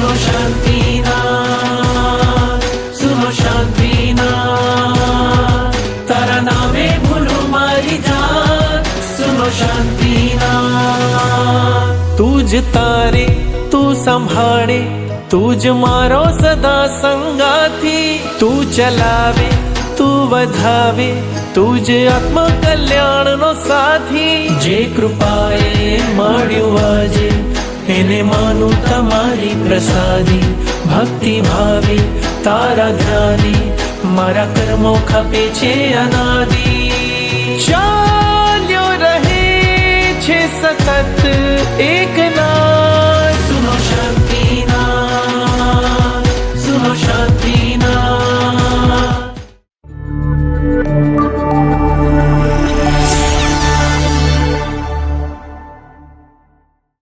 સુનો શાંતિનાથ, સુનો શાંતિનાથ, તારા નામે ભૂલું મારી જાત, સુનો શાંતિનાથ। તુજ તારે તું સંભાળે, તુજ મારો સદા સંગાથી, તું ચલાવે તું વધાવે, તુજ આત્મ કલ્યાણનો સાથી। જે કૃપાએ મળ્યું આજે, એને માનું તમારી પ્રસાદી, ભક્તિ ભાવે તારા ધ્યાને, મારા કર્મો ખપે છે અનાદિ। ચાલ્યો રહે છે સતત એક નામ,